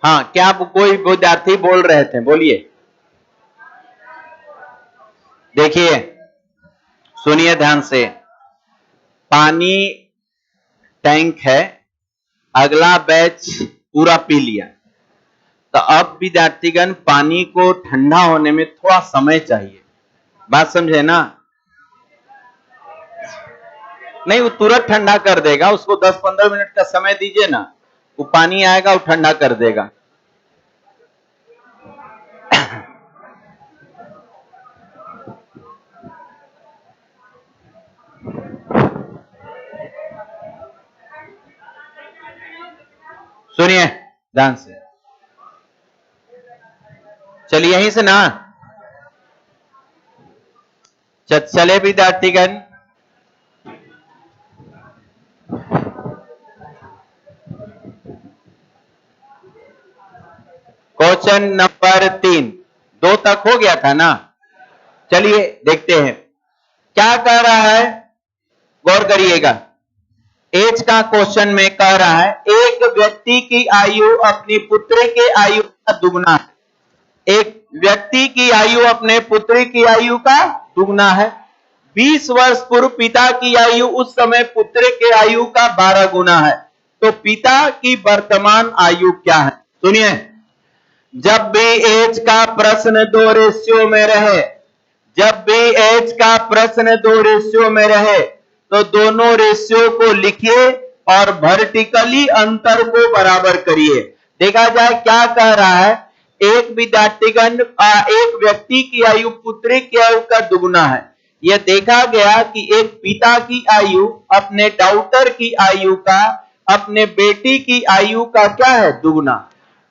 हाँ, क्या कोई विद्यार्थी बोल रहे थे? बोलिए। देखिए, सुनिए ध्यान से। पानी टैंक है, अगला बैच पूरा पी लिया, तो अब विद्यार्थीगण पानी को ठंडा होने में थोड़ा समय चाहिए। बात समझे ना? नहीं, वो तुरंत ठंडा कर देगा, उसको 10-15 मिनट का समय दीजिए ना, वो पानी आएगा, वो ठंडा कर देगा। सुनिए ध्यान से, चलिए यहीं से ना चले विद्यार्थीगण। क्वेश्चन नंबर 3, 2 तक हो गया था ना? चलिए देखते हैं क्या कह रहा है, गौर करिएगा। एज का क्वेश्चन में कह रहा है, एक व्यक्ति की आयु अपनी पुत्री के आयु का दुगुना है। एक व्यक्ति की आयु अपने पुत्री की आयु का दुगुना है। 20 वर्ष पूर्व पिता की आयु उस समय पुत्र के आयु का 12 गुना है। तो पिता की वर्तमान आयु क्या है? सुनिए, जब भी एज का प्रश्न 2 रेशियो में रहे, जब भी एज का प्रश्न 2 रेशियो में रहे, तो दोनों रेशियो को लिखिए और वर्टिकली अंतर को बराबर करिए। देखा जाए क्या कह रहा है, एक विद्यार्थीगण एक व्यक्ति की आयु पुत्री की आयु का दुगुना है। यह देखा गया कि एक पिता की आयु अपने डॉटर की आयु का, अपने बेटी की आयु का क्या है? दुगुना।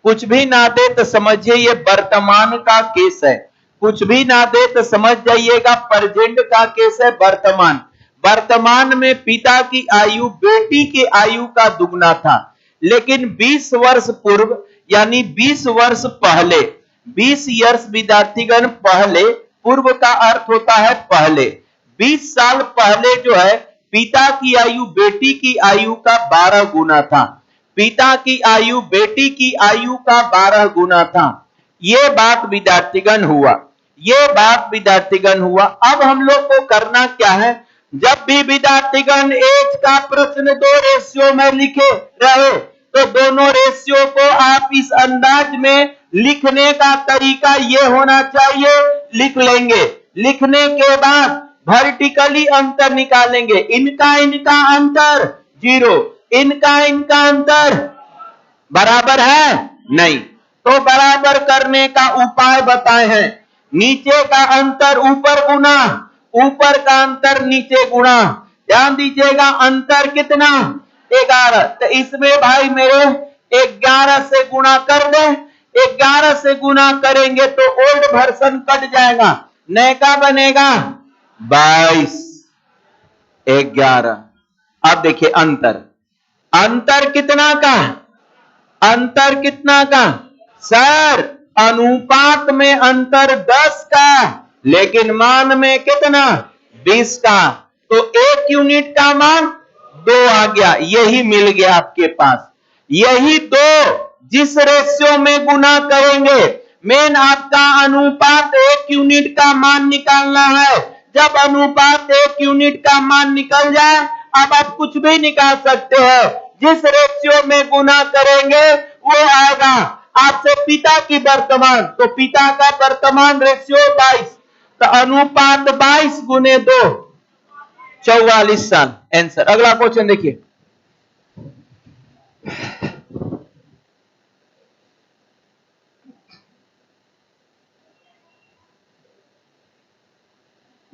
कुछ भी ना दे तो समझिए ये वर्तमान का केस है, कुछ भी ना दे तो समझ जाइएगा प्रेजेंट का केस है, वर्तमान। वर्तमान में पिता की आयु बेटी की आयु का दुगुना था, लेकिन 20 वर्ष पूर्व यानी 20 वर्ष पहले, 20 इयर्स विद्यार्थीगण पहले, पूर्व का अर्थ होता है पहले, 20 साल पहले जो है पिता की आयु बेटी की आयु का 12 गुना था। पिता की आयु बेटी की आयु का 12 गुना था। ये बात विद्यार्थीगण हुआ, ये बात विद्यार्थीगण हुआ। अब हम लोग को करना क्या है, जब भी विद्यार्थीगण एज का प्रश्न 2 रेशियो में लिखे रहे, तो दोनों रेशियो को आप इस अंदाज में लिखने का तरीका ये होना चाहिए, लिख लेंगे। लिखने के बाद वर्टिकली अंतर निकालेंगे। इनका इनका अंतर 0, इनका इनका अंतर बराबर है नहीं, तो बराबर करने का उपाय बताए हैं। नीचे का अंतर ऊपर गुना, ऊपर का अंतर नीचे गुणा। ध्यान दीजिएगा, अंतर कितना? 11। तो इसमें भाई मेरे 11 से गुणा कर दे। 11 से गुणा करेंगे तो ओल्ड वर्जन कट जाएगा, नए का बनेगा 22, 11। अब देखिए अंतर, अंतर कितना का? अंतर कितना का? सर अनुपात में अंतर 10 का, लेकिन मान में कितना? 20 का। तो 1 यूनिट का मान 2 आ गया, यही मिल गया आपके पास। यही 2 जिस रेशियो में गुना करेंगे, मेन आपका अनुपात 1 यूनिट का मान निकालना है। जब अनुपात 1 यूनिट का मान निकल जाए, अब आप कुछ भी निकाल सकते हैं। जिस रेशियो में गुना करेंगे वो आएगा आपसे पिता की वर्तमान, तो पिता का वर्तमान रेशियो 22, तो अनुपात 22 गुने 2, 44 साल आंसर। अगला क्वेश्चन देखिए,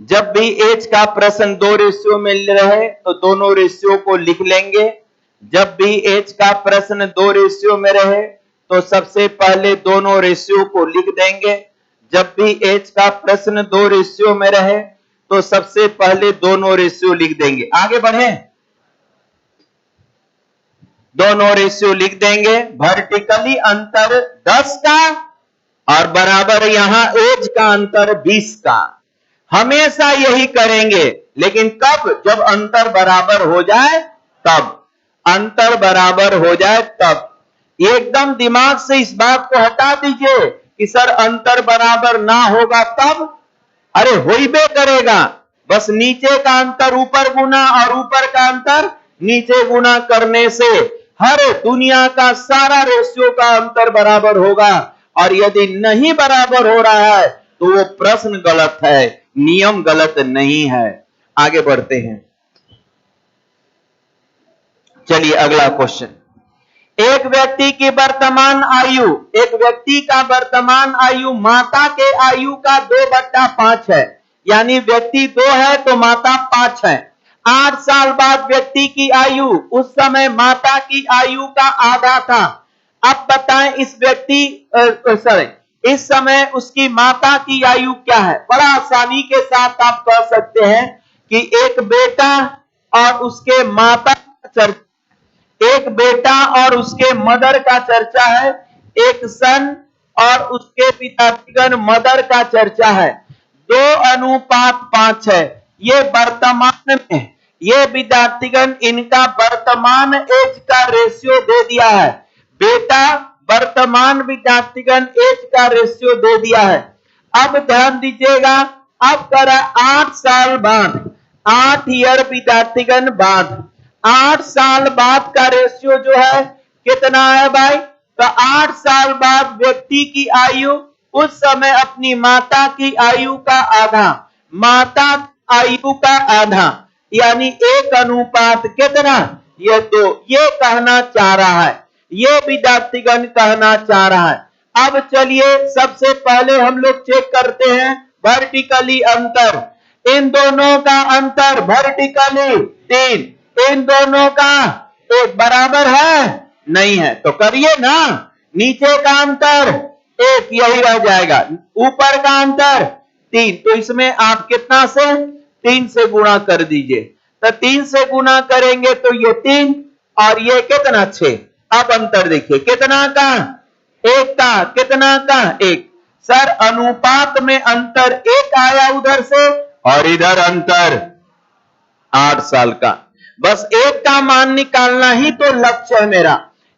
जब भी एज का प्रश्न 2 रेशियो में रहे तो दोनों रेशियो को लिख लेंगे। जब भी एज का प्रश्न 2 रेशियो में रहे तो सबसे पहले दोनों रेशियो को लिख देंगे। जब भी एज का प्रश्न 2 रेशियो में रहे तो सबसे पहले दोनों रेशियो लिख देंगे। आगे बढ़े, दोनों रेशियो लिख देंगे। वर्टिकली अंतर 10 का और बराबर यहां एज का अंतर 20 का। हमेशा यही करेंगे, लेकिन कब? जब अंतर बराबर हो जाए तब, अंतर बराबर हो जाए तब। एकदम दिमाग से इस बात को हटा दीजिए कि सर अंतर बराबर ना होगा तब, अरे होइबे करेगा, बस नीचे का अंतर ऊपर गुना और ऊपर का अंतर नीचे गुना करने से हर दुनिया का सारा रेशियो का अंतर बराबर होगा। और यदि नहीं बराबर हो रहा है तो वो प्रश्न गलत है, नियम गलत नहीं है। आगे बढ़ते हैं, चलिए अगला क्वेश्चन। एक व्यक्ति की वर्तमान आयु, एक व्यक्ति का वर्तमान आयु माता के आयु का 2/5 है, यानी व्यक्ति 2 है तो माता 5 है। 8 साल बाद व्यक्ति की आयु उस समय माता की आयु का आधा था। अब बताएं इस इस समय उसकी माता की आयु क्या है। बड़ा आसानी के साथ आप कह सकते हैं कि एक बेटा और उसके माता का चर्चा, एक बेटा और उसके मदर का चर्चा है, एक सन और उसके पितागण मदर का चर्चा है। 2:5 है। ये वर्तमान में, ये विद्यार्थीगण इनका वर्तमान एज का रेशियो दे दिया है। बेटा वर्तमान विद्यार्थीगण एज का रेशियो दे दिया है। अब ध्यान दीजिएगा, अब करा 8 साल बाद, 8 ईयर विद्यार्थीगण बाद, 8 साल बाद का रेशियो जो है कितना है भाई? तो 8 साल बाद व्यक्ति की आयु उस समय अपनी माता की आयु का आधा, माता आयु का आधा, यानी 1 कितना? ये 2। ये कहना चाह रहा है, ये विद्यार्थीगण कहना चाह रहा है। अब चलिए सबसे पहले हम लोग चेक करते हैं वर्टिकली अंतर। इन दोनों का अंतर वर्टिकली 3, इन दोनों का एक बराबर है? नहीं है, तो करिए ना। नीचे का अंतर 1, यही रह जाएगा। ऊपर का अंतर 3, तो इसमें आप कितना से 3 से गुणा कर दीजिए। तो 3 से गुणा करेंगे तो ये 3 और ये कितना 6। अब अंतर देखिए कितना का? 1 का। कितना का? 1। सर अनुपात में अंतर 1 आया उधर से और इधर अंतर 8 साल का। बस 1 का मान निकालना ही तो लक्ष्य है मेरा।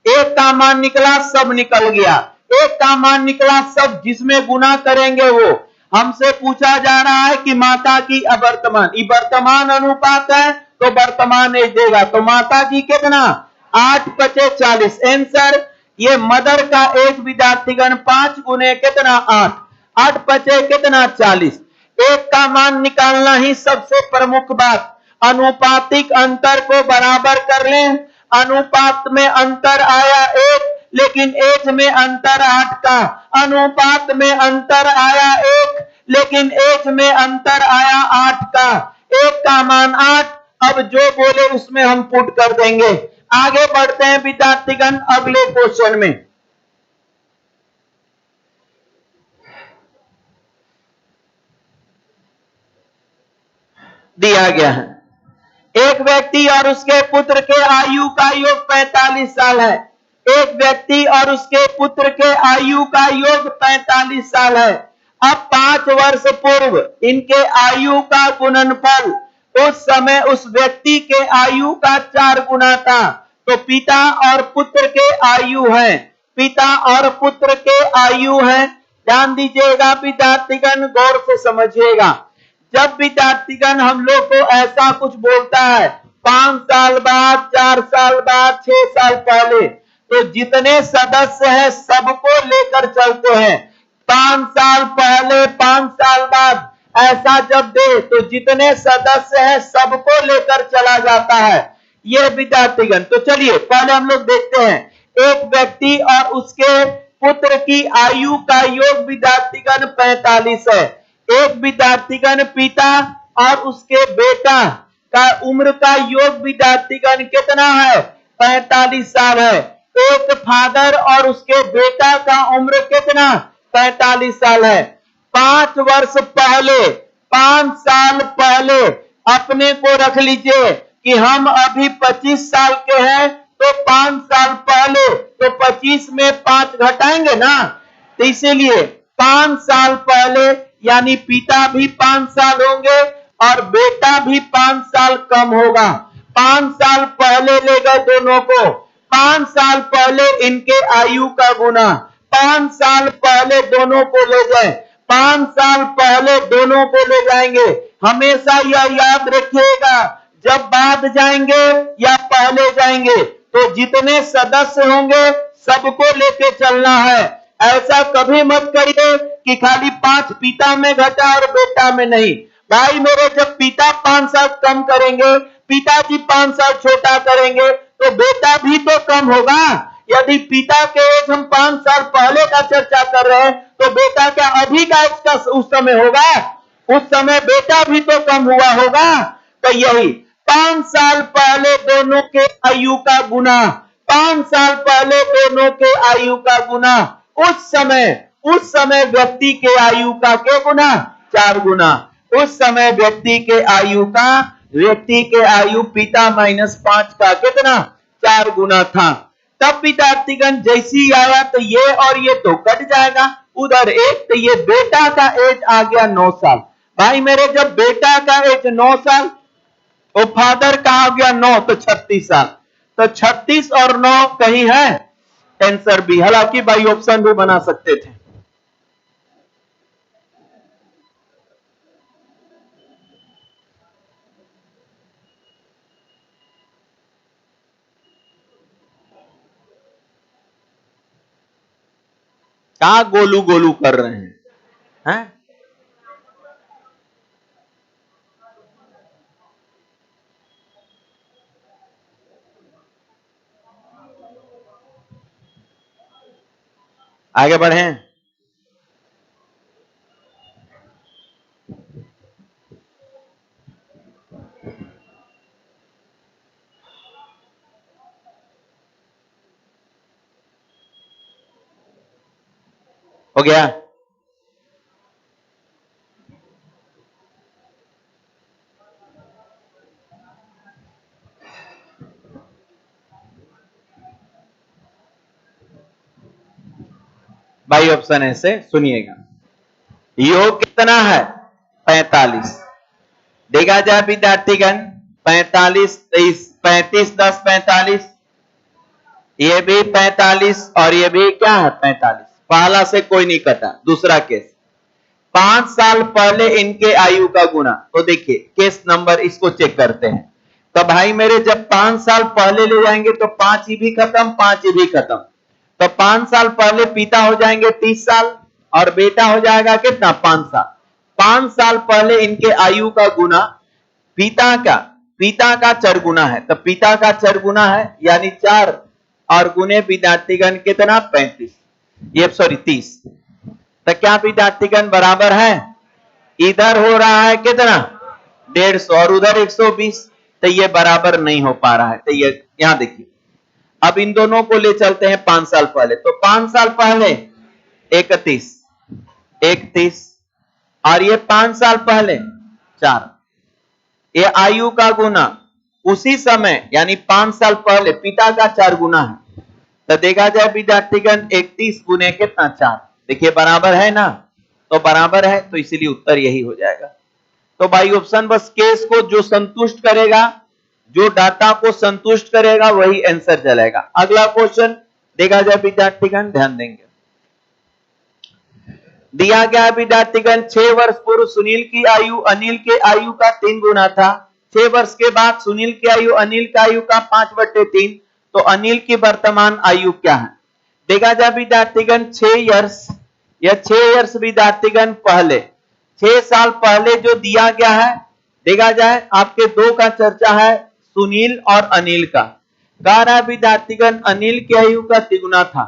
1 का मान निकला, सब निकल गया। 1 का मान निकला, सब जिसमें गुना करेंगे वो। हमसे पूछा जा रहा है कि माता की वर्तमान, ये वर्तमान अनुपात है तो वर्तमान एज देगा। तो माता की कितना? 8×5 = 40। आंसर ये मदर का एज विद्यार्थीगण 5 गुने कितना? 8, 8×5 कितना? 40। 1 का मान निकालना ही सबसे प्रमुख बात। अनुपातिक अंतर को बराबर कर लें। अनुपात में अंतर आया 1, लेकिन एज में अंतर 8 का। अनुपात में अंतर आया 1, लेकिन एज में अंतर आया 8 का। 1 का मान 8, अब जो बोले उसमें हम पुट कर देंगे। आगे बढ़ते हैं विद्यार्थीगण अगले क्वेश्चन में। दिया गया है एक व्यक्ति और उसके पुत्र के आयु का योग 45 साल है। एक व्यक्ति और उसके पुत्र के आयु का योग 45 साल है। अब 5 वर्ष पूर्व इनके आयु का गुणनफल उस समय उस व्यक्ति के आयु का 4 गुना था। तो पिता और पुत्र के आयु है, पिता और पुत्र के आयु है। ध्यान दीजिएगा विद्यार्थीगण, गौर से समझिएगा। जब विद्यार्थीगण हम लोग को ऐसा कुछ बोलता है 5 साल बाद, 4 साल बाद, 6 साल पहले, तो जितने सदस्य हैं सबको लेकर चलते हैं। 5 साल पहले, 5 साल बाद ऐसा जब दे तो जितने सदस्य हैं सबको लेकर चला जाता है ये विद्यार्थीगण। तो चलिए पहले हम लोग देखते हैं, एक व्यक्ति और उसके पुत्र की आयु का योग विद्यार्थीगण 45 है। एक विद्यार्थीगण पिता और उसके बेटा का उम्र का योग विद्यार्थीगण कितना है? 45 साल है। एक फादर और उसके बेटा का उम्र कितना? 45 साल है। 5 वर्ष पहले, 5 साल पहले अपने को रख लीजिए कि हम अभी 25 साल के हैं, तो 5 साल पहले तो 25 में 5 घटाएंगे ना, तो इसीलिए 5 साल पहले यानी पिता भी 5 साल होंगे और बेटा भी 5 साल कम होगा। 5 साल पहले ले गए दोनों को, 5 साल पहले इनके आयु का गुना, 5 साल पहले दोनों को ले जाए, 5 साल पहले दोनों को ले जाएंगे। हमेशा यह याद रखिएगा, जब बाद जाएंगे या पहले जाएंगे तो जितने सदस्य होंगे सबको लेके चलना है। ऐसा कभी मत करिए कि खाली 5 पिता में घटा और बेटा में नहीं। भाई मेरे, जब पिता 5 साल कम करेंगे, पिताजी 5 साल छोटा करेंगे तो बेटा भी तो कम होगा। यदि पिता के एज हम 5 साल पहले का चर्चा कर रहे हैं तो बेटा क्या अभी का एज का उस समय होगा? उस समय बेटा भी तो कम हुआ होगा। तो यही 5 साल पहले दोनों के आयु का गुना, 5 साल पहले दोनों के आयु का गुना, उस समय व्यक्ति के आयु का क्या गुना? 4 गुना। उस समय व्यक्ति के आयु पिता -5 का कितना? 4 गुना था। तब विद्यार्थीगण जैसी आया तो ये और ये तो कट जाएगा, उधर 1 तो ये बेटा का एज आ गया 9 साल। भाई मेरे, जब बेटा का एज 9 साल और फादर का आ गया 9 तो 36 साल। तो 36 और 9 कहीं है? Answer B. हालांकि भाई ऑप्शन भी बना सकते थे। कहां गोलू गोलू कर रहे हैं? आगे बढ़े। हो गया? भाई ऑप्शन ऐसे सुनिएगा, योग कितना है? 45। देखा जाए विद्यार्थीगण, 45 23 35 10 45, ये भी 45 और ये भी क्या है? 45। पहला से कोई नहीं कटा। दूसरा केस, 5 साल पहले इनके आयु का गुना। तो देखिए केस नंबर इसको चेक करते हैं। तो भाई मेरे, जब 5 साल पहले ले जाएंगे तो 5 ही भी खत्म, 5 ही भी खत्म। तो 5 साल पहले पिता हो जाएंगे 30 साल और बेटा हो जाएगा कितना? 5 साल। 5 साल पहले इनके आयु का गुना पिता का चरगुना है। तो पिता का चरगुना है यानी 4 और गुने विद्यार्थीगण कितना? 35, ये सॉरी 30। तो क्या विद्यार्थीगण बराबर है? इधर हो रहा है कितना? 150 और उधर 120। तो ये बराबर नहीं हो पा रहा है। तो ये यहां देखिए, अब इन दोनों को ले चलते हैं 5 साल पहले। तो 5 साल पहले 31 और ये 5 साल पहले 4। ये आयु का गुना उसी समय यानी 5 साल पहले पिता का 4 गुना है। तो देखा जाए विद्यार्थीगण 31 गुने कितना? 4। देखिए बराबर है ना? तो बराबर है, तो इसीलिए उत्तर यही हो जाएगा। तो भाई ऑप्शन बस केस को जो संतुष्ट करेगा, जो डाटा को संतुष्ट करेगा वही आंसर चलेगा। अगला क्वेश्चन देखा जाए विद्यार्थीगण, ध्यान देंगे। दिया गया विद्यार्थीगण 6 वर्ष पूर्व सुनील की आयु अनिल के आयु का 3 गुना था। 6 वर्ष के बाद सुनील की आयु अनिल की आयु का 5/3। तो अनिल की वर्तमान आयु क्या है? देखा जाए विद्यार्थीगण 6 इयर्स विद्यार्थीगण पहले 6 साल पहले जो दिया गया है, देखा जाए आपके 2 का चर्चा है, सुनील और अनिल का। कह रहा है विद्यार्थीगण अनिल की आयु का 3 गुना था,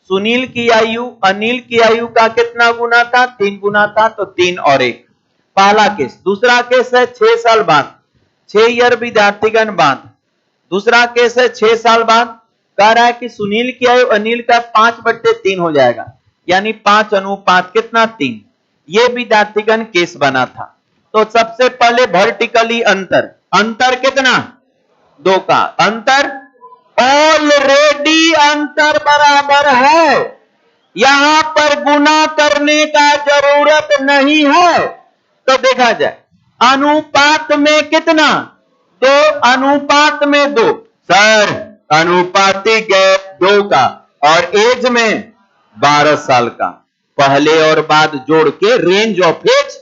सुनील की आयु अनिल की आयु का कितना गुना था? 3 गुना था। तो 3 और 1 पहला केस। दूसरा केस है 6 साल बाद, 6 ईयर विद्यार्थीगण बाद। दूसरा केस है 6 साल बाद, कह रहा है कि सुनील की आयु अनिल का 5/3 हो जाएगा, यानी 5:5 कितना? 3। ये विद्यार्थीगण केस बना था। तो सबसे पहले वर्टिकली अंतर कितना? 2 का अंतर। ऑलरेडी अंतर बराबर है, यहां पर गुना करने का जरूरत नहीं है। तो देखा जाए अनुपात में कितना? 2 अनुपात में 2। सर अनुपाती गैप 2 का और एज में 12 साल का, पहले और बाद जोड़ के रेंज ऑफ एज,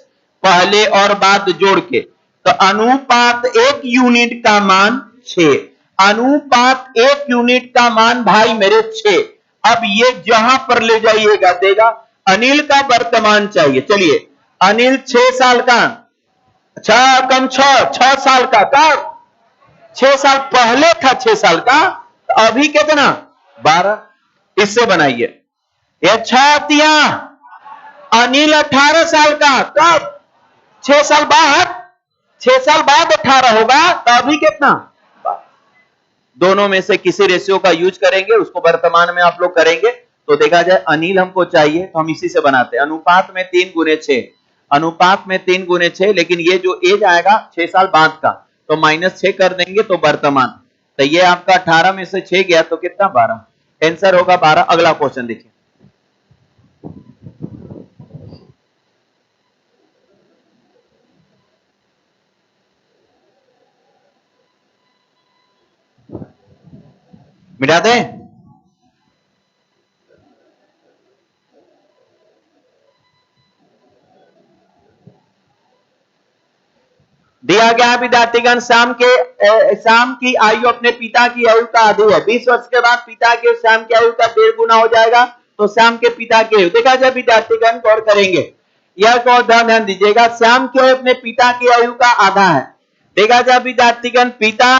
पहले और बाद जोड़ के, तो अनुपात 1 यूनिट का मान 6, अनुपात 1 यूनिट का मान भाई मेरे 6। अब ये जहां पर ले जाइएगा देगा। अनिल का वर्तमान चाहिए। चलिए अनिल 6 साल का, 6 साल का, कब 6 साल पहले था 6 साल का, तो अभी कितना 12। इससे बनाइए ये 6 अनिल 18 साल का, कब 6 साल बाद, 6 साल बाद 18 होगा, तो अभी कितना 12। दोनों में से किसी रेशियो का यूज करेंगे, उसको वर्तमान में आप लोग करेंगे तो देखा जाए। अनिल हमको चाहिए तो हम इसी से बनाते हैं। अनुपात में 3 गुने 6, अनुपात में 3 गुने 6, लेकिन ये जो एज आएगा 6 साल बाद का, तो -6 कर देंगे तो वर्तमान। तो ये आपका 18 में से 6 गया तो कितना 12, आंसर होगा 12। अगला क्वेश्चन देखिए। मिटा दें? दिया गया विद्यार्थीगण श्याम की आयु अपने पिता की आयु का आधी है। 20 वर्ष के बाद पिता के श्याम की आयु का 1.5 गुना हो जाएगा, तो श्याम के पिता की आयु देखा जाए। विद्यार्थीगण गौर करेंगे, यह गौर ध्यान दीजिएगा। श्याम की आयु अपने पिता की आयु का आधा है। देखा जाए विद्यार्थीगण, पिता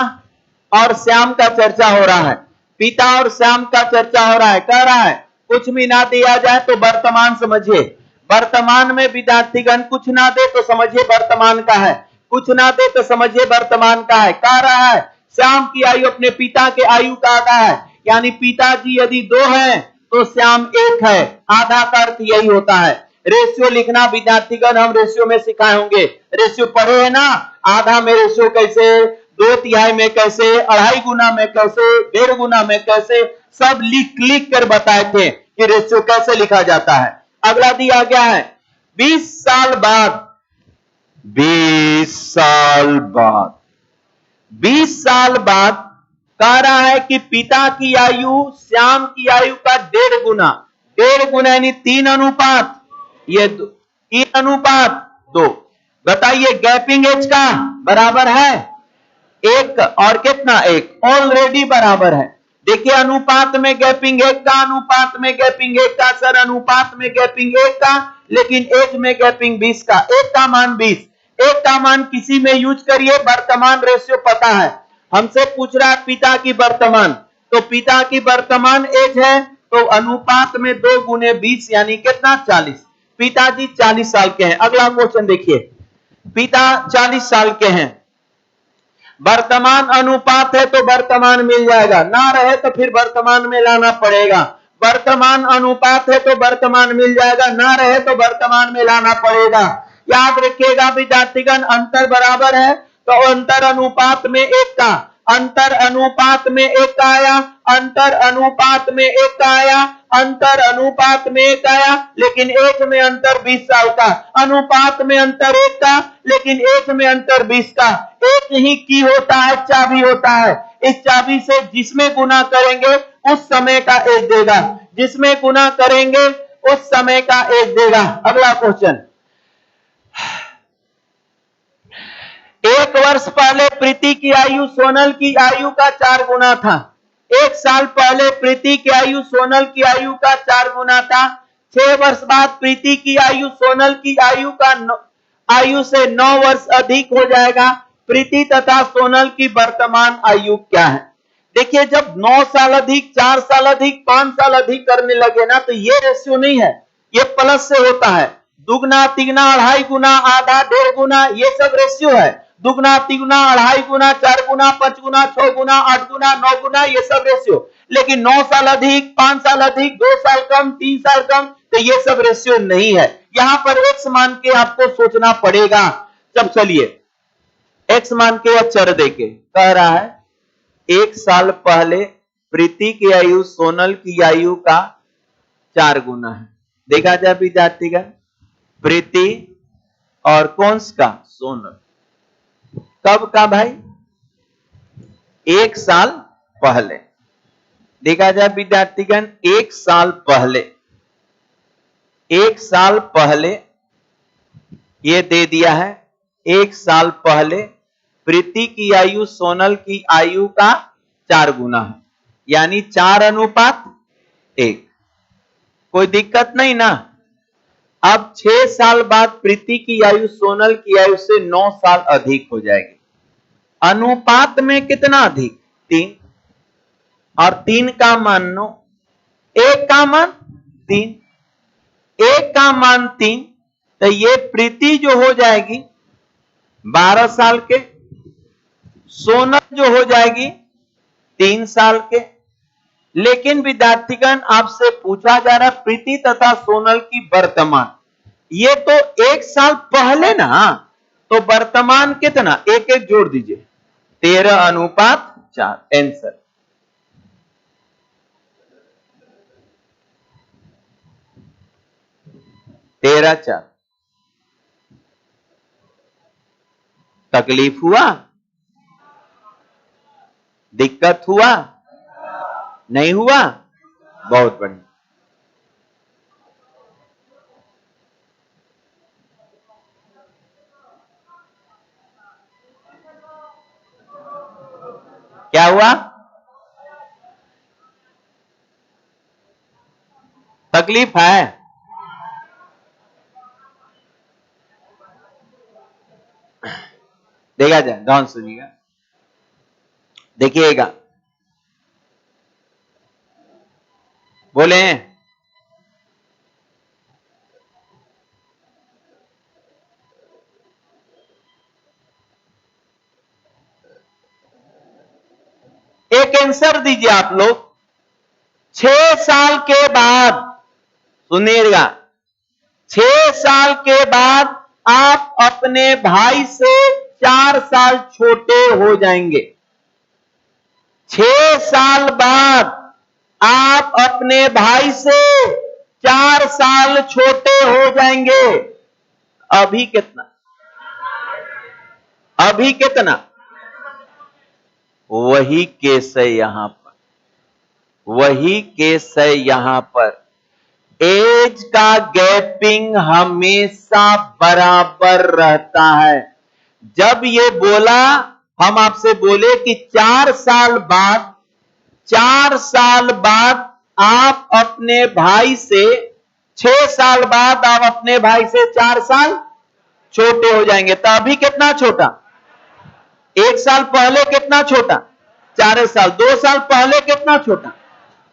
और श्याम का चर्चा हो रहा है, पिता और श्याम का चर्चा हो रहा है। कह रहा है कुछ भी ना दिया जाए तो वर्तमान समझिए। वर्तमान में विद्यार्थीगण कुछ ना दे तो समझिए वर्तमान का है, कुछ ना दे तो समझिए वर्तमान का है। कह रहा है श्याम की आयु अपने पिता के आयु का आधा है, यानी पिताजी यदि 2 हैं तो श्याम 1 है। आधा का अर्थ यही होता है। रेशियो लिखना विद्यार्थीगण हम रेशियो में सिखाए होंगे, रेशियो पढ़े है ना। आधा में रेशियो कैसे, 2/3 में कैसे, 2.5 गुना में कैसे, 1.5 गुना में कैसे, सब लिख कर बताए थे कि रेशियो कैसे लिखा जाता है। अगला दिया गया है 20 साल बाद, 20 साल बाद, 20 साल बाद कह रहा है कि पिता की आयु श्याम की आयु का 1.5 गुना, 1.5 गुना यानी 3 अनुपात, ये 3 अनुपात 2। बताइए गैपिंग एज का बराबर है 1 और कितना 1, ऑलरेडी बराबर है। देखिए अनुपात में गैपिंग 1 का, अनुपात में गैपिंग 1 का, सर अनुपात में गैपिंग 1 का, लेकिन एज में गैपिंग 20 का। 1 का मान 20, 1 का मान किसी में यूज करिए। वर्तमान रेशियो पता है, हमसे पूछ रहा है पिता की वर्तमान, तो पिता की वर्तमान एज है तो अनुपात में 2 गुने 20 यानी कितना 40। पिताजी 40 साल के हैं। अगला क्वेश्चन देखिए, पिता 40 साल के हैं, वर्तमान अनुपात है तो वर्तमान मिल जाएगा, ना रहे तो फिर वर्तमान में लाना पड़ेगा। वर्तमान अनुपात है तो वर्तमान मिल जाएगा, ना रहे तो वर्तमान में लाना पड़ेगा। याद रखिएगा विद्यार्थीगण, अंतर बराबर है तो अंतर अनुपात में 1 का, अंतर अनुपात में 1 का आया, अंतर अनुपात में 1 का आया, अंतर अनुपात में 1 आया, लेकिन एज में अंतर 20 साल का। अनुपात में अंतर 1 का, लेकिन एज में अंतर 20 का। एक ही की होता है, चाबी होता है। इस चाबी से जिसमें गुना करेंगे उस समय का एज देगा, जिसमें गुना करेंगे उस समय का एज देगा। अगला क्वेश्चन, 1 वर्ष पहले प्रीति की आयु सोनल की आयु का 4 गुना था। 1 साल पहले प्रीति की आयु सोनल की आयु का 4 गुना था। 6 वर्ष बाद प्रीति की आयु सोनल की आयु का आयु से 9 वर्ष अधिक हो जाएगा। प्रीति तथा सोनल की वर्तमान आयु क्या है? देखिए जब 9 साल अधिक, 4 साल अधिक, 5 साल अधिक करने लगे ना, तो ये रेशियो नहीं है, ये प्लस से होता है। दुगना, तिगुना, 2.5 गुना, आधा, 1.5 गुना, ये सब रेशियो है। दुगना, तिगुना, 2.5 गुना, 4 गुना, 5 गुना, 6 गुना, 8 गुना, 9 गुना, ये सब रेशियो। लेकिन 9 साल अधिक, 5 साल अधिक, 2 साल कम, 3 साल कम, तो ये सब रेशियो नहीं है। यहां पर एक्स मान के आपको सोचना पड़ेगा। जब चलिए एक्स मान के अक्षर देके कह रहा है 1 साल पहले प्रीति की आयु सोनल की आयु का 4 गुना है। देखा जाए विद्यार्थीगण, प्रीति और कौन का सोनल, कब का भाई 1 साल पहले। देखा जाए विद्यार्थीगण, एक साल पहले ये दे दिया है, एक साल पहले प्रीति की आयु सोनल की आयु का 4 गुना है, यानी 4:1। कोई दिक्कत नहीं ना। अब 6 साल बाद प्रीति की आयु सोनल की आयु से 9 साल अधिक हो जाएगी। अनुपात में कितना अधिक? 3। और 3 का मान 9, 1 का मान 3, 1 का मान 3, तो ये प्रीति जो हो जाएगी 12 साल के, सोनल जो हो जाएगी 3 साल के। लेकिन विद्यार्थीगण, आपसे पूछा जा रहा है प्रीति तथा सोनल की वर्तमान, ये तो 1 साल पहले ना, तो वर्तमान कितना? 1 जोड़ दीजिए, 13:4। आंसर 13:4। तकलीफ हुआ? दिक्कत हुआ? नहीं हुआ? बहुत बढ़िया। क्या हुआ? तकलीफ है? देखा जाए, ध्यान सुनिएगा, देखिएगा, बोले एक आंसर दीजिए आप लोग। 6 साल के बाद, सुनिएगा, 6 साल के बाद आप अपने भाई से 4 साल छोटे हो जाएंगे। 6 साल बाद आप अपने भाई से 4 साल छोटे हो जाएंगे। अभी कितना? अभी कितना? वही केस है यहां पर, वही केस है यहां पर। एज का गैपिंग हमेशा बराबर रहता है। जब ये बोला, हम आपसे बोले कि 4 साल बाद, 4 साल बाद आप अपने भाई से, 6 साल बाद आप अपने भाई से 4 साल छोटे हो जाएंगे। तो अभी कितना छोटा? 1 साल पहले कितना छोटा? 4 साल। 2 साल पहले कितना छोटा?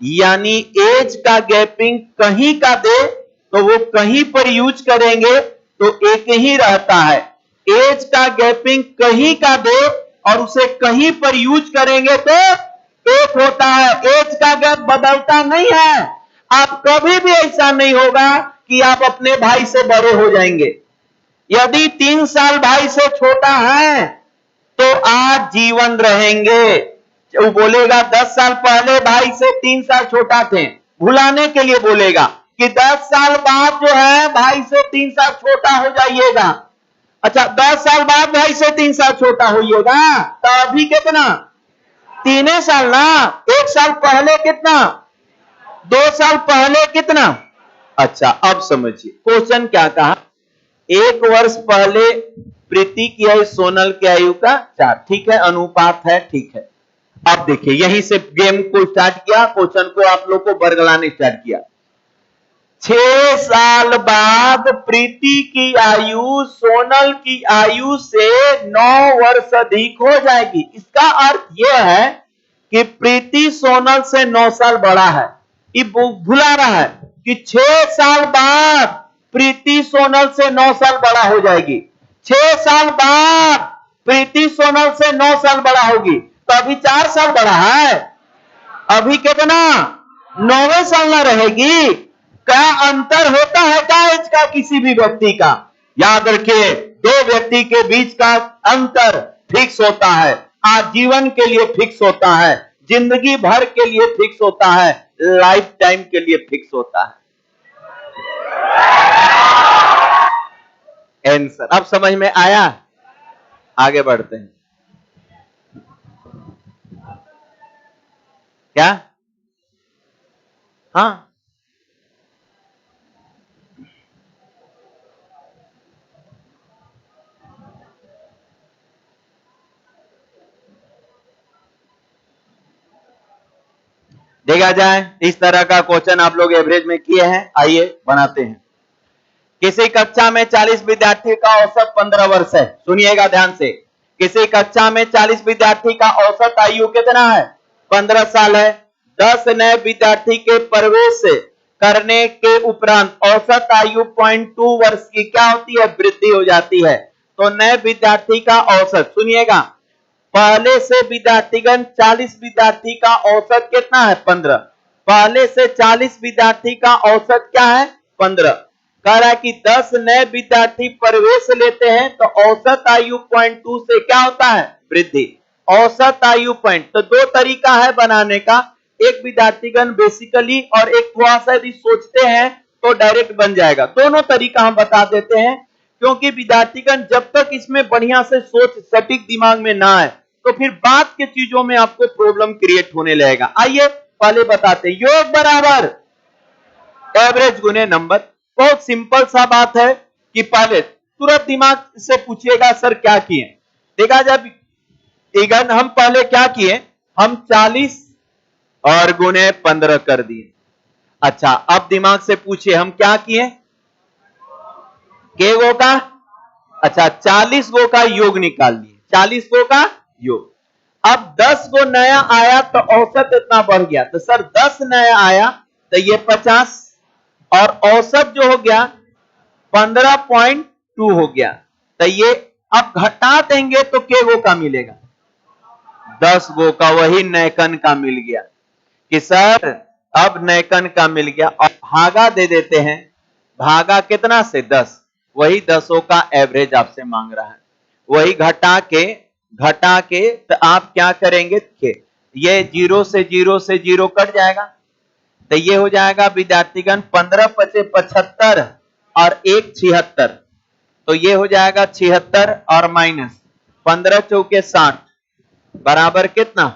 यानी एज का गैपिंग कहीं का दे तो वो कहीं पर यूज करेंगे तो एक ही रहता है। एज का गैपिंग कहीं का दे और उसे कहीं पर यूज करेंगे तो एक होता है। एज का गैप बदलता नहीं है। आप कभी भी ऐसा नहीं होगा कि आप अपने भाई से बड़े हो जाएंगे। यदि 3 साल भाई से छोटा है तो आज जीवन रहेंगे। वो बोलेगा 10 साल पहले भाई से 3 साल छोटा थे, भुलाने के लिए बोलेगा कि 10 साल बाद जो है भाई से 3 साल छोटा हो जाइएगा। अच्छा, 10 साल बाद भाई से 3 साल छोटा होइएगा, तो अभी कितना? 3 साल ना। 1 साल पहले कितना? 2 साल पहले कितना? अच्छा, अब समझिए क्वेश्चन क्या कहा। 1 वर्ष पहले प्रीति की आयु सोनल की आयु का 4, ठीक है, अनुपात है, ठीक है। अब देखिए, यहीं से गेम को स्टार्ट किया, क्वेश्चन को आप लोग को बरगलाने स्टार्ट किया। 6 साल बाद प्रीति की आयु सोनल की आयु से 9 वर्ष अधिक हो जाएगी। इसका अर्थ यह है कि प्रीति सोनल से 9 साल बड़ा है। ये भुला रहा है कि 6 साल बाद प्रीति सोनल से 9 साल बड़ा हो जाएगी। 6 साल बाद प्रीति सोनल से 9 साल बड़ा होगी, तो अभी 4 साल बड़ा है। अभी कितना? 9वें साल ना रहेगी। क्या अंतर होता है क्या एज का किसी भी व्यक्ति का? याद रखिए, 2 व्यक्ति के बीच का अंतर फिक्स होता है, आजीवन के लिए फिक्स होता है, जिंदगी भर के लिए फिक्स होता है, लाइफ टाइम के लिए फिक्स होता है। आंसर अब समझ में आया? आगे बढ़ते हैं। क्या हाँ, देखा जाए इस तरह का क्वेश्चन आप लोग एवरेज में किए हैं, आइए बनाते हैं। किसी कक्षा में 40 विद्यार्थी का औसत 15 वर्ष है। सुनिएगा ध्यान से, किसी कक्षा में 40 विद्यार्थी का औसत आयु कितना है? 15 साल है। 10 नए विद्यार्थी के प्रवेश करने के उपरांत औसत आयु 0.2 वर्ष की क्या होती है? वृद्धि हो जाती है। तो नए विद्यार्थी का औसत, सुनिएगा, पहले से विद्यार्थीगण 40 विद्यार्थी का औसत कितना है? 15। पहले से 40 विद्यार्थी का औसत क्या है? 15। कह रहा है कि 10 नए विद्यार्थी प्रवेश लेते हैं तो औसत आयु 0.2 से क्या होता है? वृद्धि। औसत आयु पॉइंट, तो दो तरीका है बनाने का, एक विद्यार्थीगण बेसिकली और एक थोड़ा सा यदि सोचते हैं तो डायरेक्ट बन जाएगा। दोनों तरीका हम बता देते हैं, क्योंकि विद्यार्थीगण जब तक इसमें बढ़िया से सोच सटीक दिमाग में ना आए तो फिर बाद के चीजों में आपको प्रॉब्लम क्रिएट होने लगेगा। आइए पहले बताते हैं। योग बराबर एवरेज गुने नंबर। बहुत सिंपल सा बात है कि पहले तुरंत दिमाग से पूछिएगा सर क्या किए। देखा जब इगन हम पहले क्या किए, हम 40 और गुने 15 कर दिए। अच्छा, अब दिमाग से पूछिए हम क्या किए? के गो का, अच्छा 40 गो का योग निकाल लिए, 40 गो का योग। अब 10 गो नया आया तो औसत इतना बढ़ गया, तो सर 10 नया आया तो ये 50 और औसत जो हो गया 15.2 हो गया। तो ये अब घटा देंगे तो के गो का मिलेगा? 10 गो का, वही नैकन का मिल गया कि सर अब नैकन का मिल गया। और भागा दे देते हैं, भागा कितना से? 10, वही 10 का एवरेज आपसे मांग रहा है। वही घटा के तो आप क्या करेंगे? ये 0 से 0 कट जाएगा, तो ये हो जाएगा विद्यार्थीगण 15 पचे 75 और 1 76, तो ये हो जाएगा 76 और माइनस 15 चौके 60 बराबर कितना?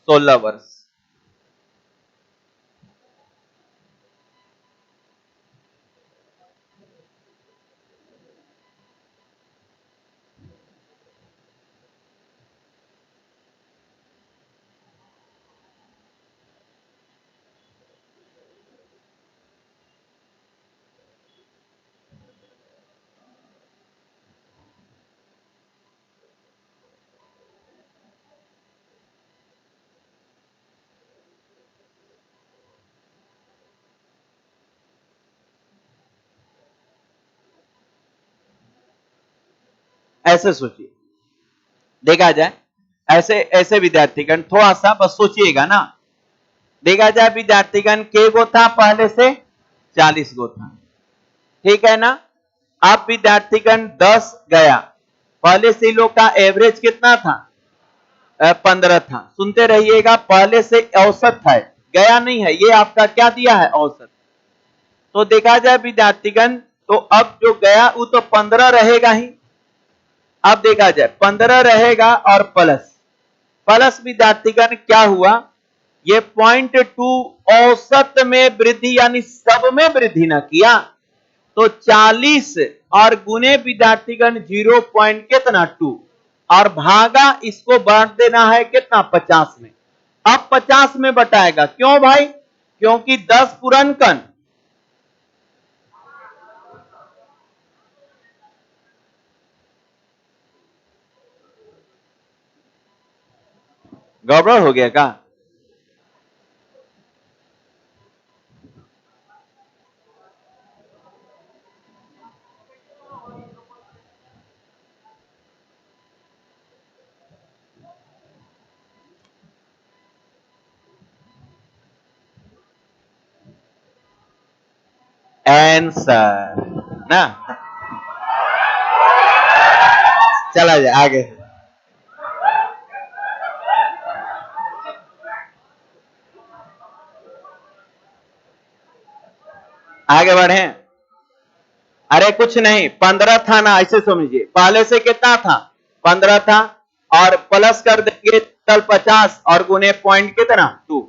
16 वर्ष। ऐसे सोचिए, देखा जाए ऐसे ऐसे विद्यार्थीगण थोड़ा सा बस सोचिएगा ना। देखा जाए विद्यार्थीगण के गो था? पहले से 40 गो था, ठीक है ना। अब विद्यार्थीगण 10 गया, पहले से लोग का एवरेज कितना था? 15 था। सुनते रहिएगा, पहले से औसत है, गया नहीं है, ये आपका क्या दिया है? औसत। तो देखा जाए विद्यार्थीगण, तो अब जो गया वो तो 15 रहेगा ही। अब देखा जाए 15 रहेगा और प्लस विद्यार्थीगण क्या हुआ? ये 0.2 औसत में वृद्धि, यानी सब में वृद्धि ना किया, तो 40 और गुने विद्यार्थीगण 0 कितना 2 और भागा इसको बांट देना है कितना? 50 में। अब 50 में बटाएगा, क्यों भाई? क्योंकि 10 पुरनकन, गड़बड़ हो गया का? आंसर ना, चला जाए आगे। आगे बढ़े। अरे कुछ नहीं, 15 था ना, ऐसे समझिए, पहले से कितना था? 15 था और प्लस कर देंगे तल 50 और गुने पॉइंट कितना? 2।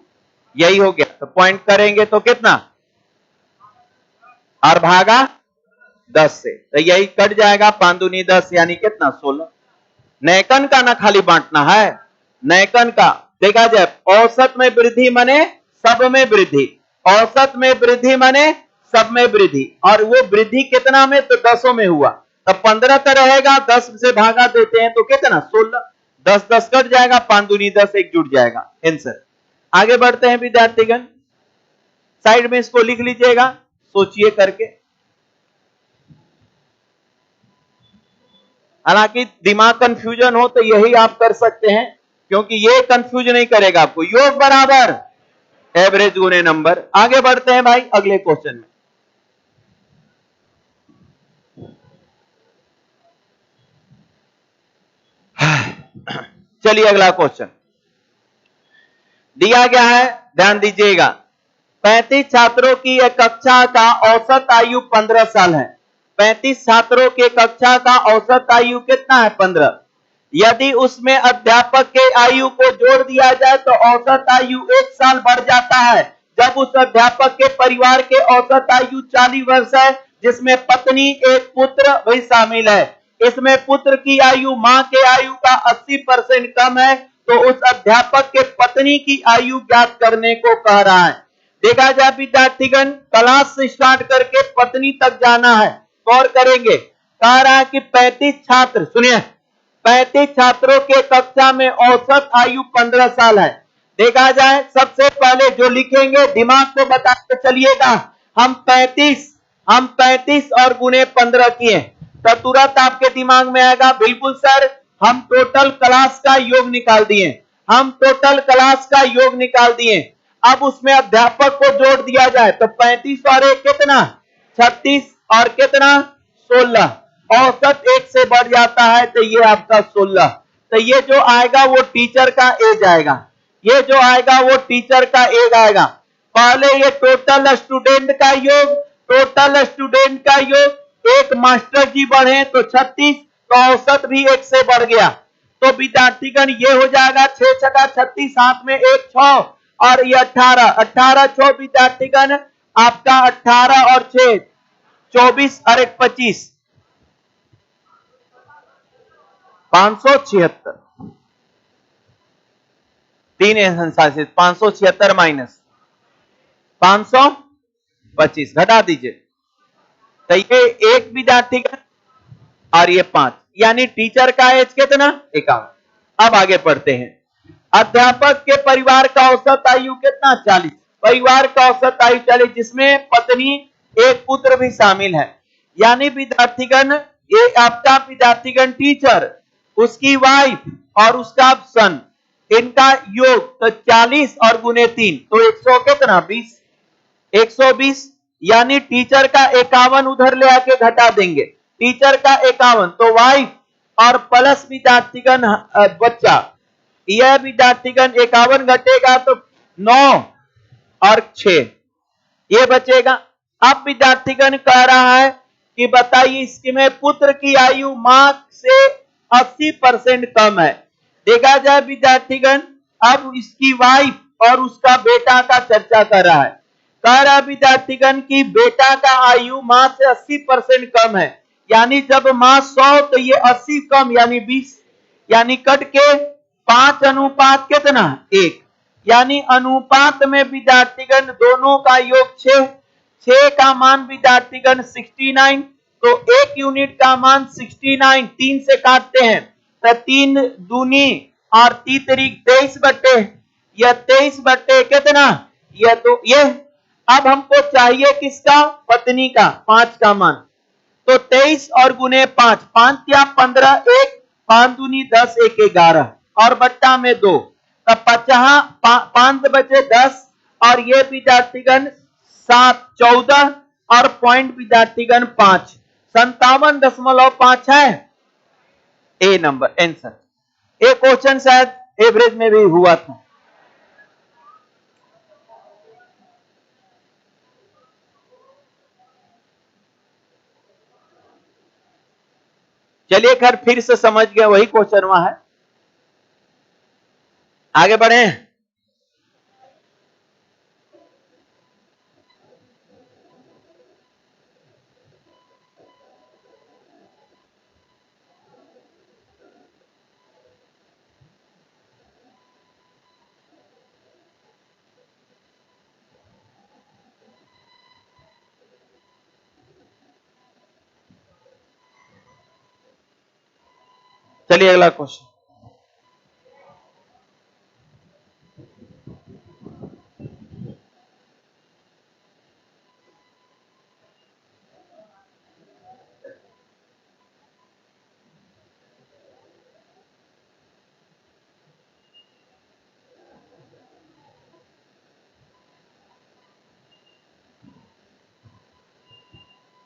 यही हो गया, तो पॉइंट करेंगे तो कितना, और भागा 10 से, तो यही कट जाएगा, 5 दूनी 10 यानी कितना 16। नैकन का ना खाली बांटना है, नैकन का देखा जाए, औसत में वृद्धि माने सब में वृद्धि, औसत में वृद्धि माने सब में वृद्धि, और वो वृद्धि कितना में, तो 10 में हुआ, तब 15 तो रहेगा, 10 से भागा देते हैं तो कितना 16, 10 10 कट जाएगा, 5 दूनी 10 एक जुट जाएगा, आंसर। आगे बढ़ते हैं विद्यार्थीगण, साइड में इसको लिख लीजिएगा, सोचिए करके। हालांकि दिमाग कंफ्यूजन हो तो यही आप कर सकते हैं, क्योंकि ये कंफ्यूज नहीं करेगा आपको, योग बराबर एवरेज गुने नंबर। आगे बढ़ते हैं भाई अगले क्वेश्चन में। चलिए अगला क्वेश्चन दिया गया है, ध्यान दीजिएगा। 35 छात्रों की एक कक्षा का औसत आयु 15 साल है। 35 छात्रों के कक्षा का औसत आयु कितना है, 15। यदि उसमें अध्यापक के आयु को जोड़ दिया जाए तो औसत आयु 1 साल बढ़ जाता है। जब उस अध्यापक के परिवार के औसत आयु 40 वर्ष है, जिसमें पत्नी एक पुत्र भी शामिल है। इसमें पुत्र की आयु मां के आयु का 80% कम है, तो उस अध्यापक के पत्नी की आयु ज्ञात करने को कह रहा है। देखा जाए विद्यार्थीगण, क्लास से स्टार्ट करके पत्नी तक जाना है, गौर करेंगे। कह रहा है कि 35 छात्र, सुनिए, 35 छात्रों के कक्षा में औसत आयु 15 साल है। देखा जाए, सबसे पहले जो लिखेंगे दिमाग को बताते चलिएगा, हम 35 और गुने 15 किए तो तुरंत आपके दिमाग में आएगा, बिल्कुल सर, हम टोटल क्लास का योग निकाल दिए, हम टोटल क्लास का योग निकाल दिए। अब उसमें अध्यापक को जोड़ दिया जाए तो 35 और 1 कितना, 36 और कितना 16, औसत 1 से बढ़ जाता है तो ये आपका 16। तो ये जो आएगा वो टीचर का एज आएगा, ये जो आएगा वो टीचर का एज आएगा। पहले ये टोटल स्टूडेंट का योग, टोटल स्टूडेंट का योग, एक मास्टर जी बढ़े तो 36, तो औसत भी 1 से बढ़ गया। तो विद्यार्थीगण ये हो जाएगा 6 छका 36, हाथ में 1 6 और ये 18 6 विद्यार्थीगण आपका 18 और 6 24 और 1 25, 576, 3 संसाधित 576 माइनस 525 घटा दीजिए, तो ये 1 विद्यार्थीगण और ये 5, यानी टीचर का एज कितना 51। अब आगे पढ़ते हैं। अध्यापक के परिवार का औसत आयु कितना 40, परिवार का औसत आयु 40, जिसमें पत्नी एक पुत्र भी शामिल है। यानी विद्यार्थीगण, ये आपका विद्यार्थीगण टीचर, उसकी वाइफ और उसका सन, इनका योग तो 40 और गुने 3 तो 100 कितना 20, 120, यानी टीचर का 51 उधर ले आके घटा देंगे, टीचर का 51, तो वाइफ और प्लस विद्यार्थीगण बच्चा, यह विद्यार्थीगण 51 घटेगा तो 9 और 6 ये बचेगा। अब विद्यार्थीगण कह रहा है कि बताइए इसमें पुत्र की आयु मां से 80% कम है। देखा जाए विद्यार्थीगण, अब इसकी वाइफ और उसका बेटा का चर्चा कर रहा है। कह रहा विद्यार्थीगण की बेटा का आयु मां से 80% कम है, यानी जब मां 100 तो ये 80 कम यानी 20, यानी कट के 5 अनुपात कितना 1, यानी अनुपात में विद्यार्थीगण दोनों का योग 6, 6 का मान विद्यार्थीगण 69, तो 1 यूनिट का मान 69, 3 से काटते हैं तो 3 दूनी और 3 तरीक 23 बट्टे, यह 23 बट्टे कितना, यह तो ये। अब हमको चाहिए किसका, पत्नी का 5 का मान, तो 23 और गुने 5, 5 क्या 15, 1 5 दूनी 10, 1 11 और बट्टा में 2, तब 5 बचे 10 और ये विद्यार्थीगण 7 14 और पॉइंट विद्यार्थीगण 5, 57.5 है ए नंबर आंसर। ये क्वेश्चन शायद एवरेज में भी हुआ था। चलिए खैर फिर से समझ गया, वही क्वेश्चन वहां है। आगे बढ़े, चलिए अगला क्वेश्चन।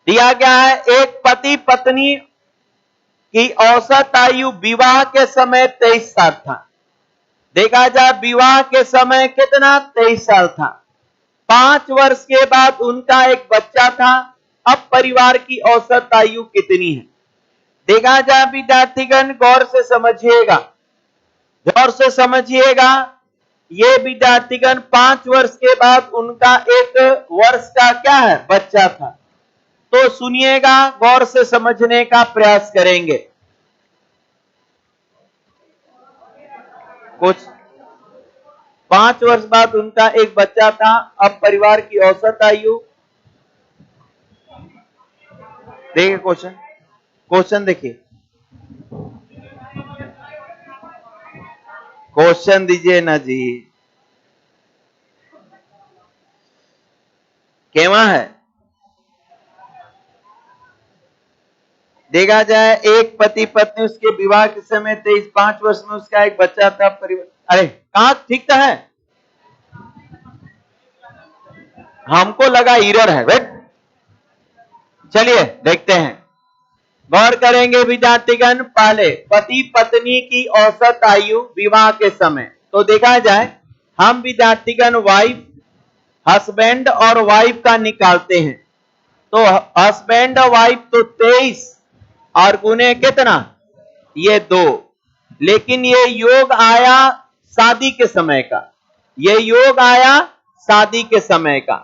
दिया गया है एक पति पत्नी की औसत आयु विवाह के समय 23 साल था। देखा जाए विवाह के समय कितना 23 साल था। 5 वर्ष के बाद उनका एक बच्चा था। अब परिवार की औसत आयु कितनी है? देखा जाए विद्यार्थीगण गौर से समझिएगा, गौर से समझिएगा। ये विद्यार्थीगण 5 वर्ष के बाद उनका एक वर्ष का क्या है? बच्चा था। तो सुनिएगा, गौर से समझने का प्रयास करेंगे। कुछ 5 वर्ष बाद उनका एक बच्चा था। अब परिवार की औसत आयु, देखिए क्वेश्चन, क्वेश्चन देखिए, क्वेश्चन दीजिए ना जी, केवा है। देखा जाए एक पति पत्नी, उसके विवाह के समय 23, 5 वर्ष में उसका एक बच्चा था। परिवार, अरे कहां ठीक तो है, हमको लगा एरर है। वेट, चलिए देखते हैं, गौर करेंगे विद्यार्थीगण। पहले पति पत्नी की औसत आयु विवाह के समय, तो देखा जाए हम विद्यार्थीगण वाइफ, हस्बैंड और वाइफ का निकालते हैं। तो हस्बैंड और वाइफ तो 23 और गुने कितना, ये 2, लेकिन ये योग आया शादी के समय का, ये योग आया शादी के समय का।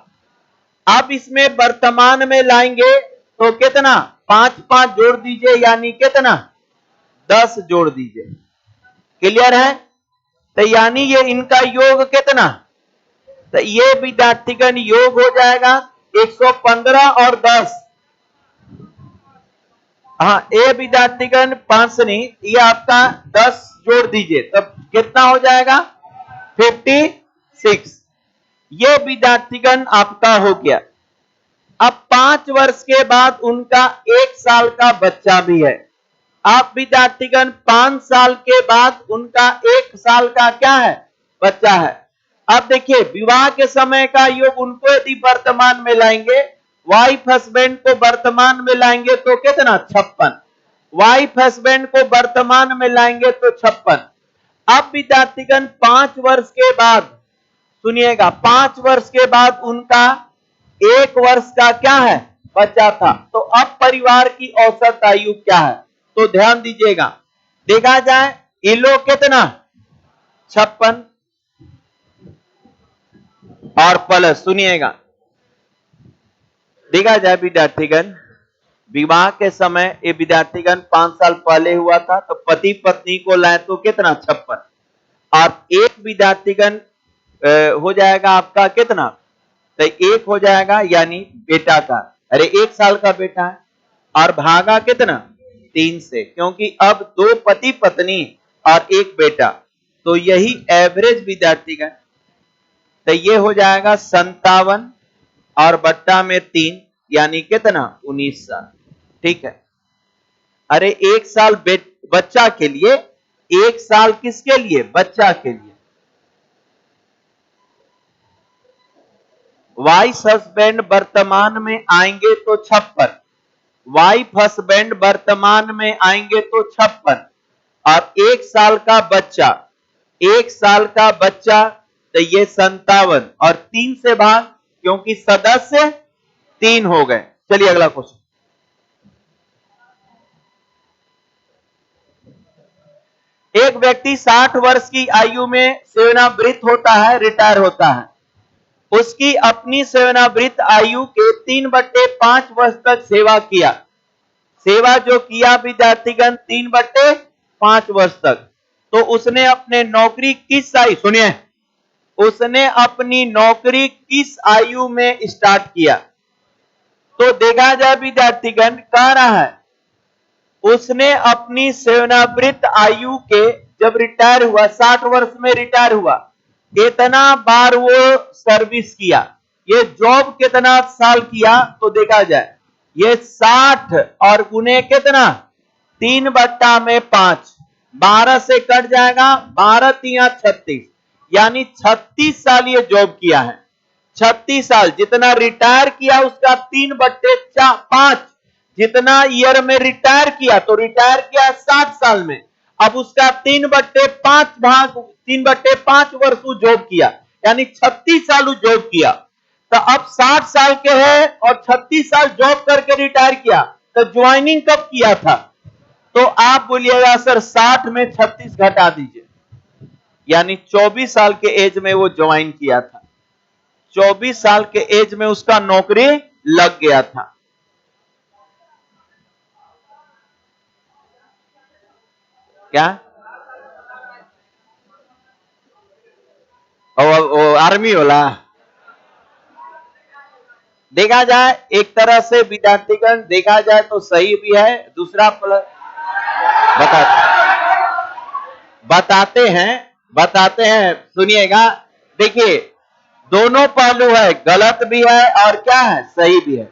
अब इसमें वर्तमान में लाएंगे तो कितना, 5 5 जोड़ दीजिए, यानी कितना 10 जोड़ दीजिए। क्लियर है? तो यानी ये इनका योग कितना, तो ये विद्यार्थीगण योग हो जाएगा 115 और 10। हाँ, ये विद्यार्थीगण 5 नहीं, ये आपका 10 जोड़ दीजिए, तब कितना हो जाएगा 56। ये विद्यार्थीगण आपका हो गया। अब 5 वर्ष के बाद उनका 1 साल का बच्चा भी है। आप विद्यार्थीगण 5 साल के बाद उनका 1 साल का क्या है, बच्चा है। अब देखिए विवाह के समय का योग उनको यदि वर्तमान में लाएंगे, वाइफ हस्बैंड को वर्तमान में लाएंगे तो कितना 56, वाइफ हस्बैंड को वर्तमान में लाएंगे तो 56। अब विद्यार्थीगण 5 वर्ष के बाद, सुनिएगा, 5 वर्ष के बाद उनका 1 वर्ष का क्या है, बच्चा था। तो अब परिवार की औसत आयु क्या है, तो ध्यान दीजिएगा। देखा जाए ये लोग कितना 56 और प्लस, सुनिएगा, देखा जाए विद्यार्थीगण विवाह के समय ये विद्यार्थीगण 5 साल पहले हुआ था, तो पति पत्नी को लाए तो कितना 56, और एक विद्यार्थीगण हो जाएगा आपका कितना, तो 1 हो जाएगा, यानी बेटा का, अरे 1 साल का बेटा है, और भागा कितना 3 से, क्योंकि अब 2 पति पत्नी और 1 बेटा, तो यही एवरेज विद्यार्थीगण। तो ये हो जाएगा 57 और बट्टा में 3, यानी कितना 19 साल। ठीक है, अरे 1 साल बच्चा के लिए, 1 साल किसके लिए, बच्चा के लिए। वाइफ हस्बैंड वर्तमान में आएंगे तो 56, वाइफ हस्बैंड वर्तमान में आएंगे तो 56, और 1 साल का बच्चा, 1 साल का बच्चा, तो ये 57 और 3 से भाग, क्योंकि सदस्य 3 हो गए। चलिए अगला क्वेश्चन। एक व्यक्ति 60 वर्ष की आयु में सेवानिवृत्त होता है, रिटायर होता है। उसकी अपनी सेवानिवृत्त आयु के 3/5 वर्ष तक सेवा किया। सेवा जो किया विद्यार्थीगण 3/5 वर्ष तक, तो उसने अपने नौकरी किस आयु, सुनिए, उसने अपनी नौकरी किस आयु में स्टार्ट किया। तो देखा जाए विद्यार्थीगण कह रहा है उसने अपनी सेवानिवृत्त आयु के जब रिटायर हुआ, 60 वर्ष में रिटायर हुआ, इतना बार वो सर्विस किया, ये जॉब कितना साल किया तो देखा जाए, ये 60 और गुने कितना 3/5, 12 से कट जाएगा, 12 तिया 36, यानी 36 साल ये जॉब किया है। 36 साल जितना रिटायर किया उसका 3/5, जितना ईयर में रिटायर किया, तो रिटायर किया 60 साल में, अब उसका 3/5 वर्ष वो जॉब किया, यानी 36 साल वो जॉब किया। तो अब 60 साल के है और 36 साल जॉब करके रिटायर किया, तो ज्वाइनिंग कब किया था? तो आप बोलिएगा सर 60 में 36 घटा दीजिए, यानी 24 साल के एज में वो ज्वाइन किया था, 24 साल के एज में उसका नौकरी लग गया था। क्या वो आर्मी वाला? देखा जाए एक तरह से विद्यार्थीगण, देखा जाए तो सही भी है, दूसरा प्लस बताते हैं, सुनिएगा। देखिए दोनों पहलू है, गलत भी है और क्या है, सही भी है।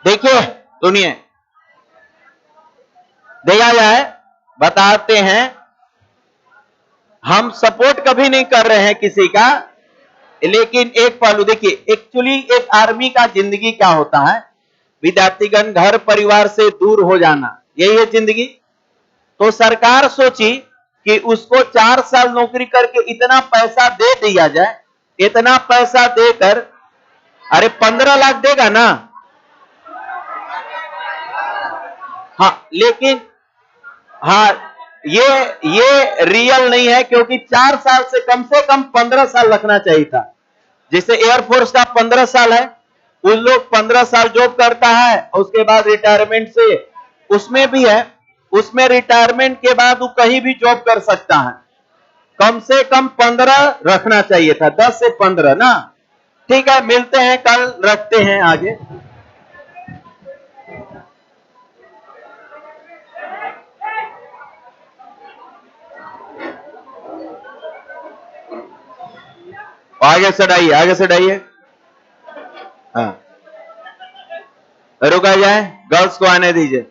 देखिए सुनिए, देखा जाए, बताते हैं, हम सपोर्ट कभी नहीं कर रहे हैं किसी का, लेकिन एक पहलू देखिए, एक्चुअली एक आर्मी का जिंदगी क्या होता है, विद्यार्थीगण घर परिवार से दूर हो जाना, यही है जिंदगी। तो सरकार सोची कि उसको 4 साल नौकरी करके इतना पैसा दे दिया जाए, इतना पैसा देकर, अरे 15 लाख देगा ना, हाँ, लेकिन हाँ ये रियल नहीं है, क्योंकि 4 साल से कम 15 साल रखना चाहिए था। जैसे एयरफोर्स का 15 साल है, उन लोग 15 साल जॉब करता है, उसके बाद रिटायरमेंट से, उसमें भी है, उसमें रिटायरमेंट के बाद वो कहीं भी जॉब कर सकता है, कम से कम 15 रखना चाहिए था, 10 से 15 ना। ठीक है, मिलते हैं कल, रखते हैं आगे। आगे से डाइए, हाँ, रुका जाए, गर्ल्स को आने दीजिए।